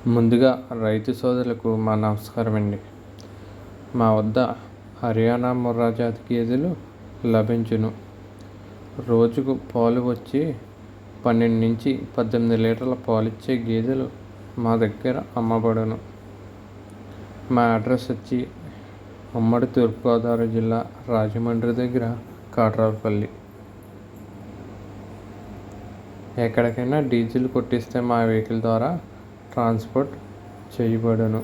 ముందుగా రైతు సోదరులకు మా నమస్కారం అండి. మా వద్ద హర్యానా ముర్రా జాతి గేదెలు లభించును. రోజుకు పాలు వచ్చి 12 నుంచి 18 లీటర్ల పాలిచ్చే గేదెలు మా దగ్గర అమ్మబడును. మా అడ్రస్ వచ్చి ఉమ్మడి తూర్పుగోదావరి జిల్లా రాజమండ్రి దగ్గర కాట్రాలపల్లి. ఎక్కడికైనా డీజిల్ కొట్టిస్తే మా వెహికల్ ద్వారా ట్రాన్స్పోర్ట్ చేయబడును.